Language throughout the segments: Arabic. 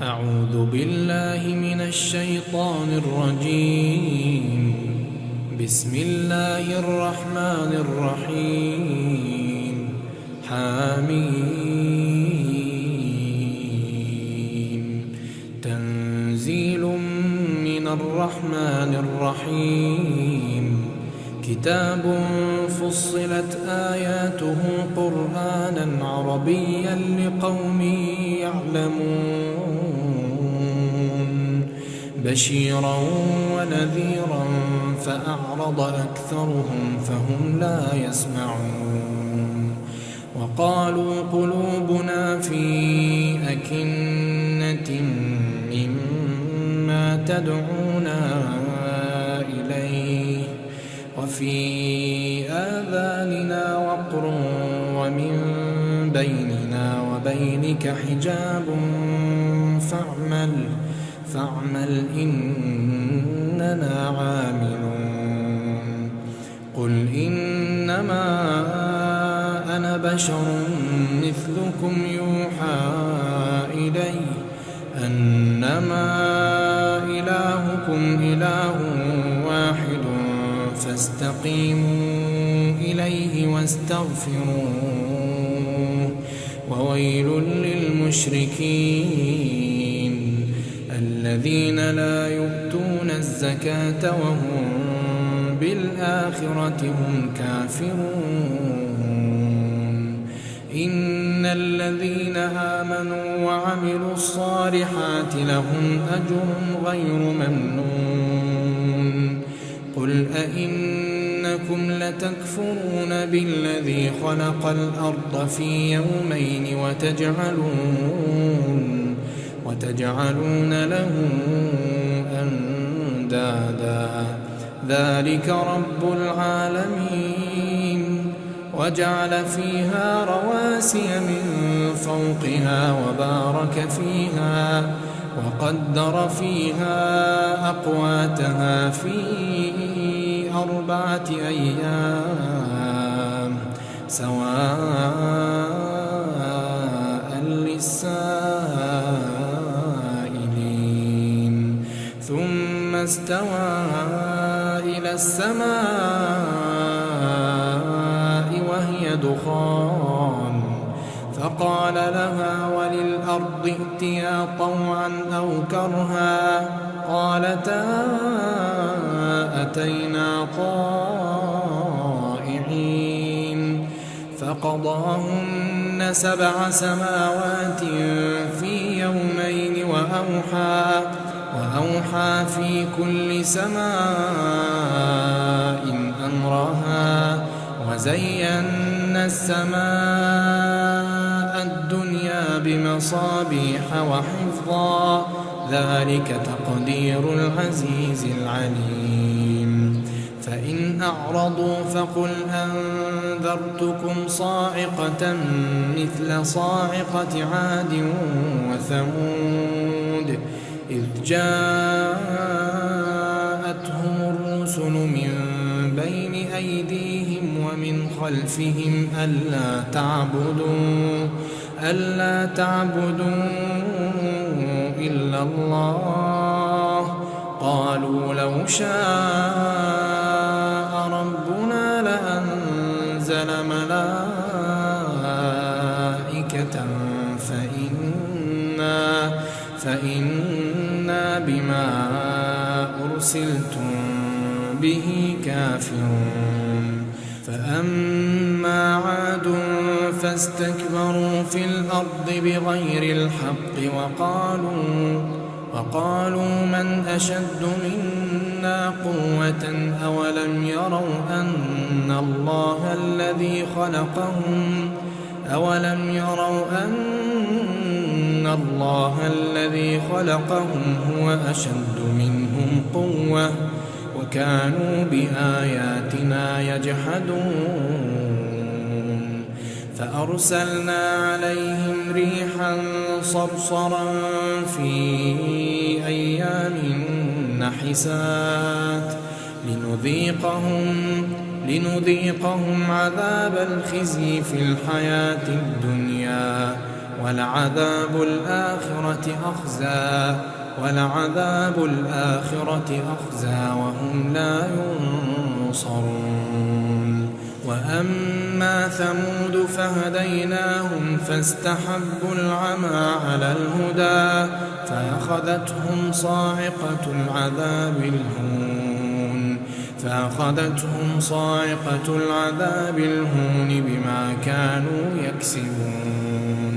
أعوذ بالله من الشيطان الرجيم. بسم الله الرحمن الرحيم. حميم. تنزيل من الرحمن الرحيم. كتاب فصلت آياته قرآنا عربيا لقوم يعلمون، بشيرا ونذيرا فأعرض أكثرهم فهم لا يسمعون. وقالوا قلوبنا في أكنة مما تدعونا إليه وفي آذاننا وقر ومن بيننا وبينك حجاب فاعمل إننا عاملون. قل إنما أنا بشر مثلكم يوحى إلي أنما إلهكم إله واحد فاستقيموا إليه واستغفروه. وويل للمشركين الذين لا يؤتون الزكاة وهم بالآخرة هم كافرون. إن الذين آمنوا وعملوا الصالحات لهم أجر غير ممنون. قل أئنكم لتكفرون بالذي خلق الأرض في يومين وتجعلون له أندادا ذلك رب العالمين. وجعل فيها رواسي من فوقها وبارك فيها وقدر فيها أقواتها في 4 أيام سواء للسائلين. ثم استوى إلى السماء وهي دخان فقال لها وللأرض ائتيا طوعا أو كرها قالتا أتينا طائعين. فقضاهن 7 سماوات في يومين وأوحى في كل سماء أمرها وزينا السماء الدنيا بمصابيح وحفظا ذلك تقدير العزيز العليم. فإن أعرضوا فقل أنذرتكم صاعقة مثل صاعقة عاد وثمود إذ جاءتهم الرسل من بين أيديهم ومن خلفهم ألا تعبدوا إلا الله قالوا لو شاء ربنا لأنزل ملائكة فإنا بما أرسلتم به كافرون. فأما عاد فاستكبروا في الأرض بغير الحق وقالوا من أشد منا قوة أولم يروا أن الله الذي خلقهم هو أشد منهم قوة وكانوا بآياتنا يجحدون. فأرسلنا عليهم ريحا صرصرا في أيام نحسات لنذيقهم عذاب الخزي في الحياة الدنيا ولعذاب الآخرة أخزى وهم لا ينصرون. وأما ثمود فهديناهم فاستحبوا العمى على الهدى فأخذتهم صاعقة العذاب الهون بما كانوا يكسبون.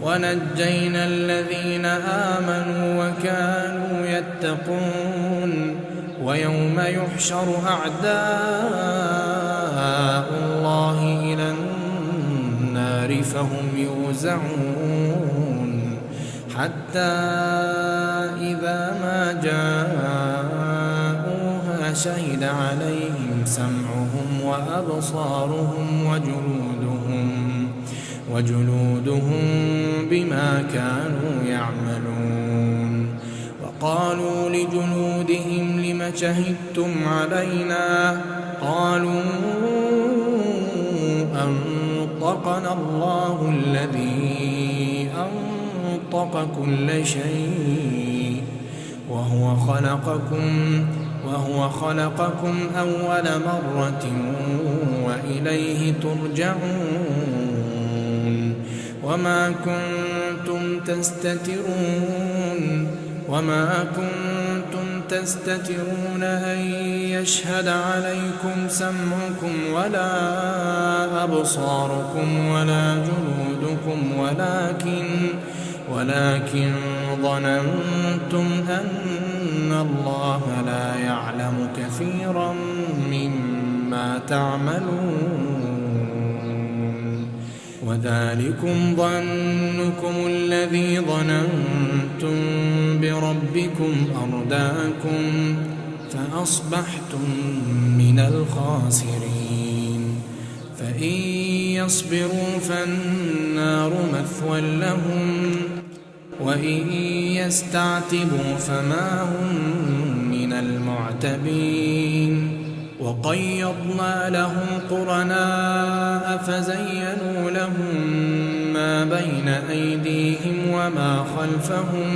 ونجينا الذين آمنوا وكانوا يتقون. ويوم يحشر أعداء الله إلى النار فهم يوزعون حتى إذا ما جاءوها شهد عليهم سمعهم وأبصارهم وجلودهم بما كانوا يعملون. وقالوا لجلودهم لم شهدتم علينا؟ قالوا أنطقنا الله الذي أنطق كل شيء وهو خلقكم أول مرة وإليه ترجعون. وما كنتم تستترون أن يشهد عليكم سمعكم ولا أبصاركم ولا جلودكم ولكن ظننتم أن الله لا يعلم كثيرا مما تعملون. وذلكم ظنكم الذي ظننتم بربكم أرداكم فأصبحتم من الخاسرين. فإن يصبروا فالنار مثوى لهم وإن يستعتبوا فما هم من المعتبين. وقيضنا لهم قرناء فزينوا لهم ما بين أيديهم وما خلفهم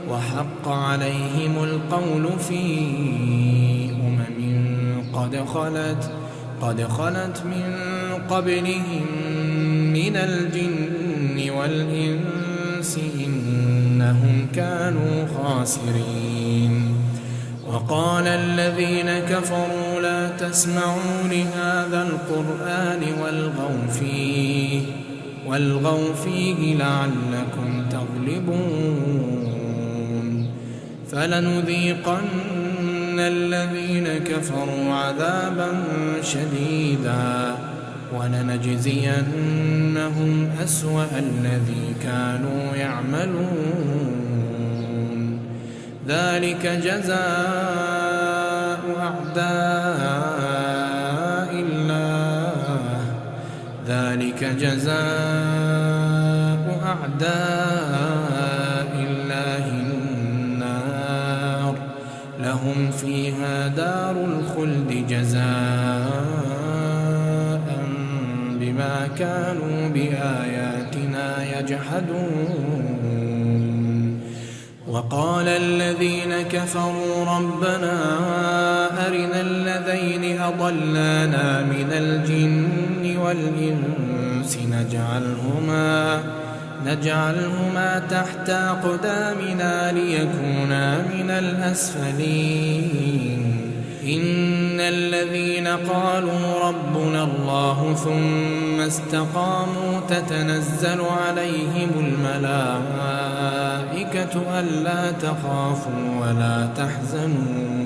وحق عليهم القول في قد خلت من قبلهم من الجن والإنس إنهم كانوا خاسرين. وقال الذين كفروا لا تسمعوا لهذا القرآن والغوا فيه لعلكم تغلبون. فلنذيقن الذين كفروا عذابا شديدا ولنجزينهم أسوأ الذي كانوا يعملون. ذلك جزاء أعداء الله النار لهم فيها دار الخلد جزاء بما كانوا بآياتنا يجحدون. وقال الذين كفروا ربنا أرنا الذين أضلانا من الجن والإنس نجعلهما تحت أقدامنا ليكونا من الأسفلين. إن الذين قالوا ربنا الله ثم استقاموا تتنزل عليهم الملائكة ألا تخافوا ولا تحزنوا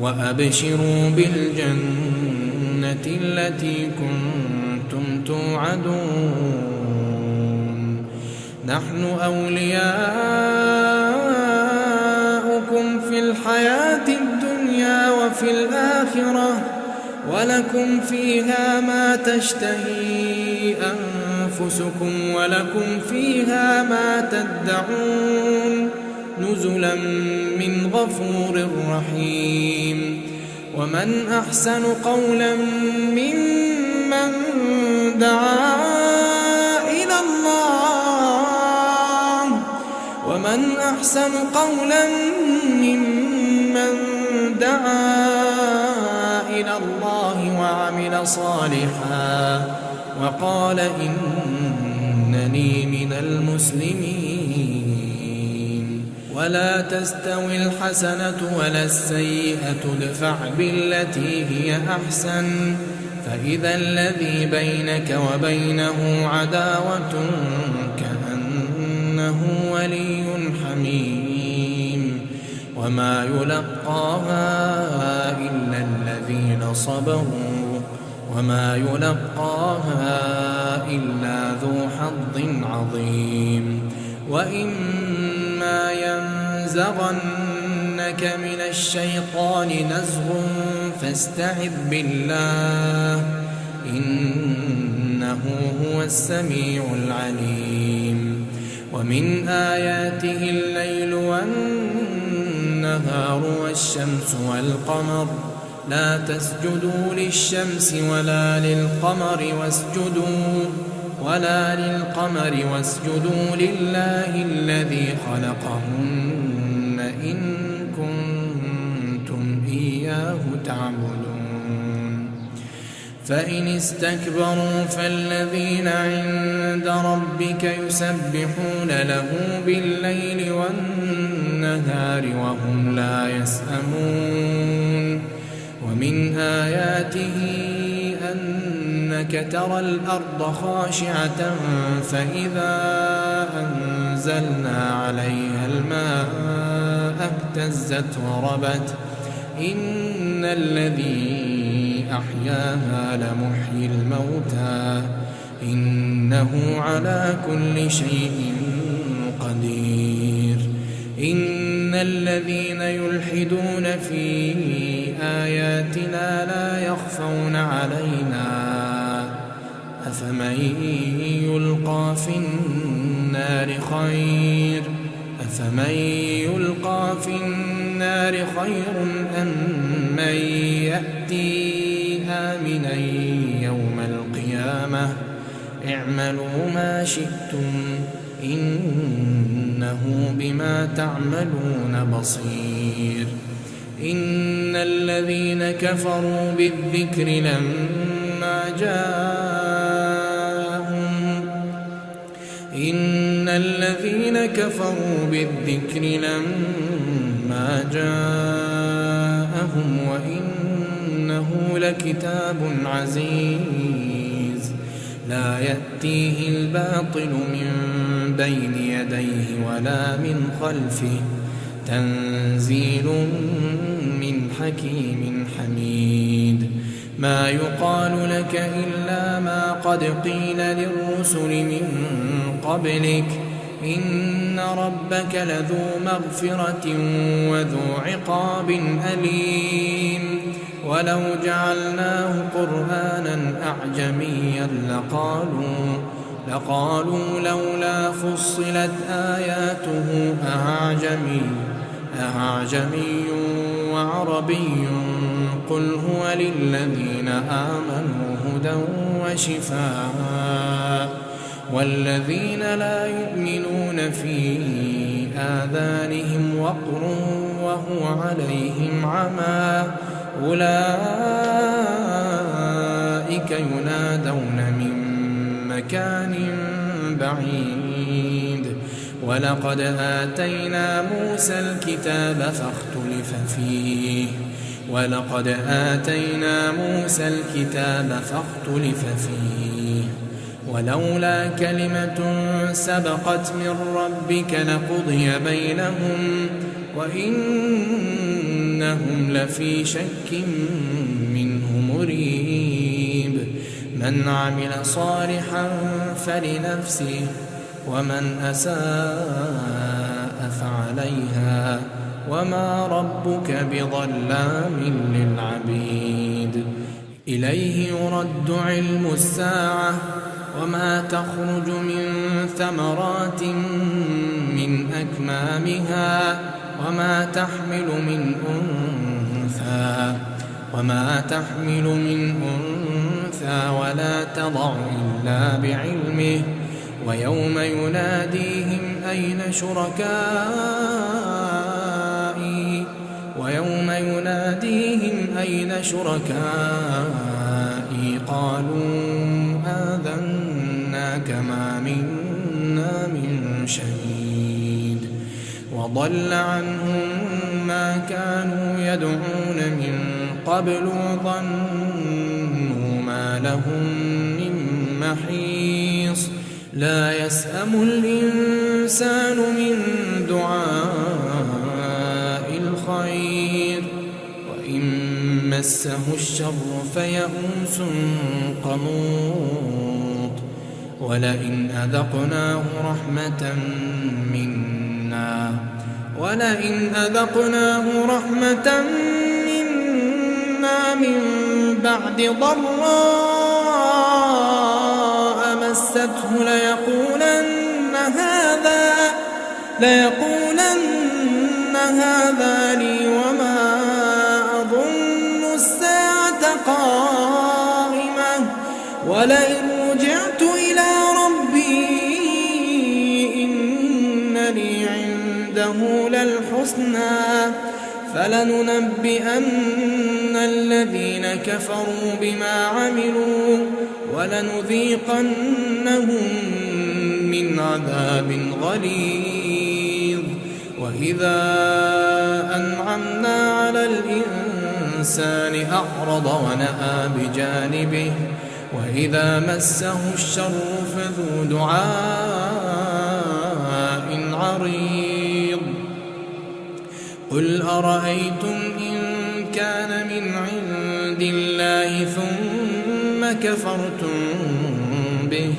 وأبشروا بالجنة التي كنتم توعدون. نحن أولياؤكم في الحياة الدنيا وفي الآخرة ولكم فيها ما تشتهي أنفسكم ولكم فيها ما تدعون نزلا من غفور رحيم. ومن أحسن قولا ممن دعا إلى الله أحسن قولا ممن دعا إلى الله وعمل صالحا وقال إنني من المسلمين. ولا تستوي الحسنة ولا السيئة ادفع بالتي هي أحسن فإذا الذي بينك وبينه عداوة كأنه ولي حميم وما يلقاها إلا الذين صبروا وما يلقاها إلا ذو حظ عظيم. وإما ينزغنك من الشيطان نزغ فاستعذ بالله إنه هو السميع العليم. ومن آياته الليل والنهار والشمس والقمر لا تسجدوا للشمس ولا للقمر واسجدوا لله الذي خلقهن إن كنتم إياه تعبدون. فإن استكبروا فالذين عند ربك يسبحون له بالليل والنهار وهم لا يسأمون. ومن آياته أنك ترى الأرض خاشعة فإذا أنزلنا عليها الماء اهتزت وربت إن الذي أحياها لمحيي الموتى إنه على كل شيء قدير. إن الذين يلحدون في آياتنا لا يخفون علينا أفمن يلقى في النار خير أم من يأتي آمنا يوم القيامة اعملوا ما شئتم إنه بما تعملون بصير. إن الذين كفروا بالذكر لما جاءهم وإنه لكتاب عزيز لا يأتيه الباطل من بين يديه ولا من خلفه تنزيل من حكيم حميد. ما يقال لك إلا ما قد قيل للرسل من قبلك إن ربك لذو مغفرة وذو عقاب أليم. ولو جعلناه قرآنا أعجميا لقالوا لولا فصلت آياته أعجمي وعربي قل هو للذين آمنوا هدى وشفاء والذين لا يؤمنون في آذانهم وقر وهو عليهم عمى أولئك ينادون من مكان بعيد. ولقد آتينا موسى الكتاب فاختلف فيه ولولا كلمة سبقت من ربك لقضي بينهم وإنهم لفي شك منه مريب. من عمل صالحا فلنفسه ومن أساء فعليها وما ربك بظلام للعبيد. إليه يرد علم الساعة وما تخرج من ثمرات من أكمامها وما تحمل من أنثى ولا تضع إلا بعلمه ويوم يناديهم أين شركائي ويوم يناديهم أين شركائي قالوا آذناك ما منا من شهيد وضل عنهم ما كانوا يدعون من قبل وظنوا ما لهم من محيص لا يسأم الإنسان من دعاء الخير وإن مسه الشر فيئوس قنوط ولئن أذقناه رحمة منا من بعد ضراء مسته ليقولن هذا لي وما أظن الساعة قائمة ولئن رجعت إلى ربي إن لي عنده للحسنى فلننبئن الذين كفروا بما عملوا ولنذيقنهم من عذاب غليظ وإذا أنعمنا على الإنسان أعرض ونأى بجانبه وإذا مسه الشر فذو دعاء عريض قل أرأيتم إن كان من عند الله ثم كفرتم به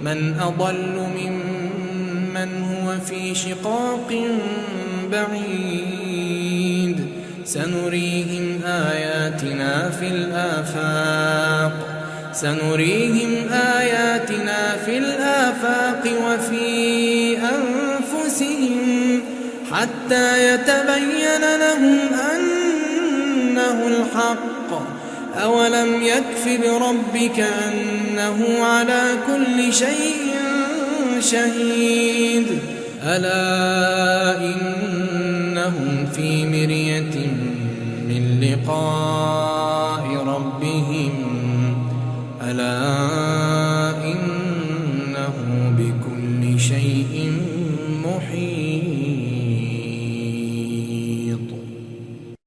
من أضل ممن هو في شقاق بعيد سنريهم آياتنا في الآفاق وفي أنفسهم حتى يتبين لهم أنه الحق أولم يكف بربك أنه على كل شيء شهيد ألا إنهم في مرية من لقاء ربهم